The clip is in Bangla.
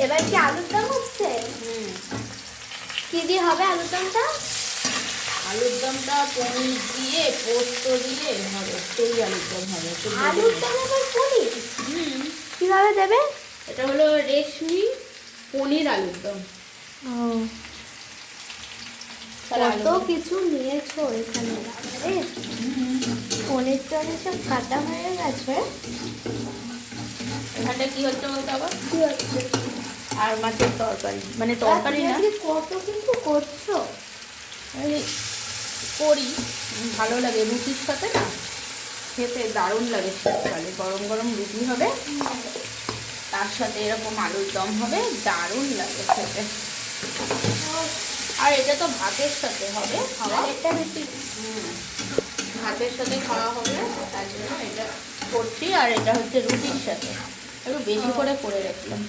এবার কি আলুর দম হচ্ছে? কি দিয়ে হবে আলুর দমটা? আলুর দমটা পনির দিয়ে পোস্ত দিয়ে হবে, সেই আলুর দম হবে। আলুর দম আবার পনির? হুম, কিভাবে দেবে? এটা হলো রেশমি পনির আলুর দম। ও, তাহলে কত কিছু নিয়েছো এখানে। আরে পনির টনির সব কাটা হয়ে গেছে। এখানটা কি হচ্ছে বলতে আবার? কি হচ্ছে? আর মাছের তরকারি, মানে তরকারি না, তুমি কত কিছু করছো। এই করি, ভালো লাগে রুটির সাথে না, খেতে দারুণ লাগে। শীতকালে গরম গরম রুটি হবে, তার সাথে এরকম আলুর দম হবে, দারুণ লাগে খেতে। আর এটা তো ভাতের সাথে হবে খাওয়া। একটা রুটি। ভাতের সাথে খাওয়া হবে, তার জন্য এটা করছি। আর এটা হচ্ছে রুটির সাথে, একটু বেশি করে রাখলাম।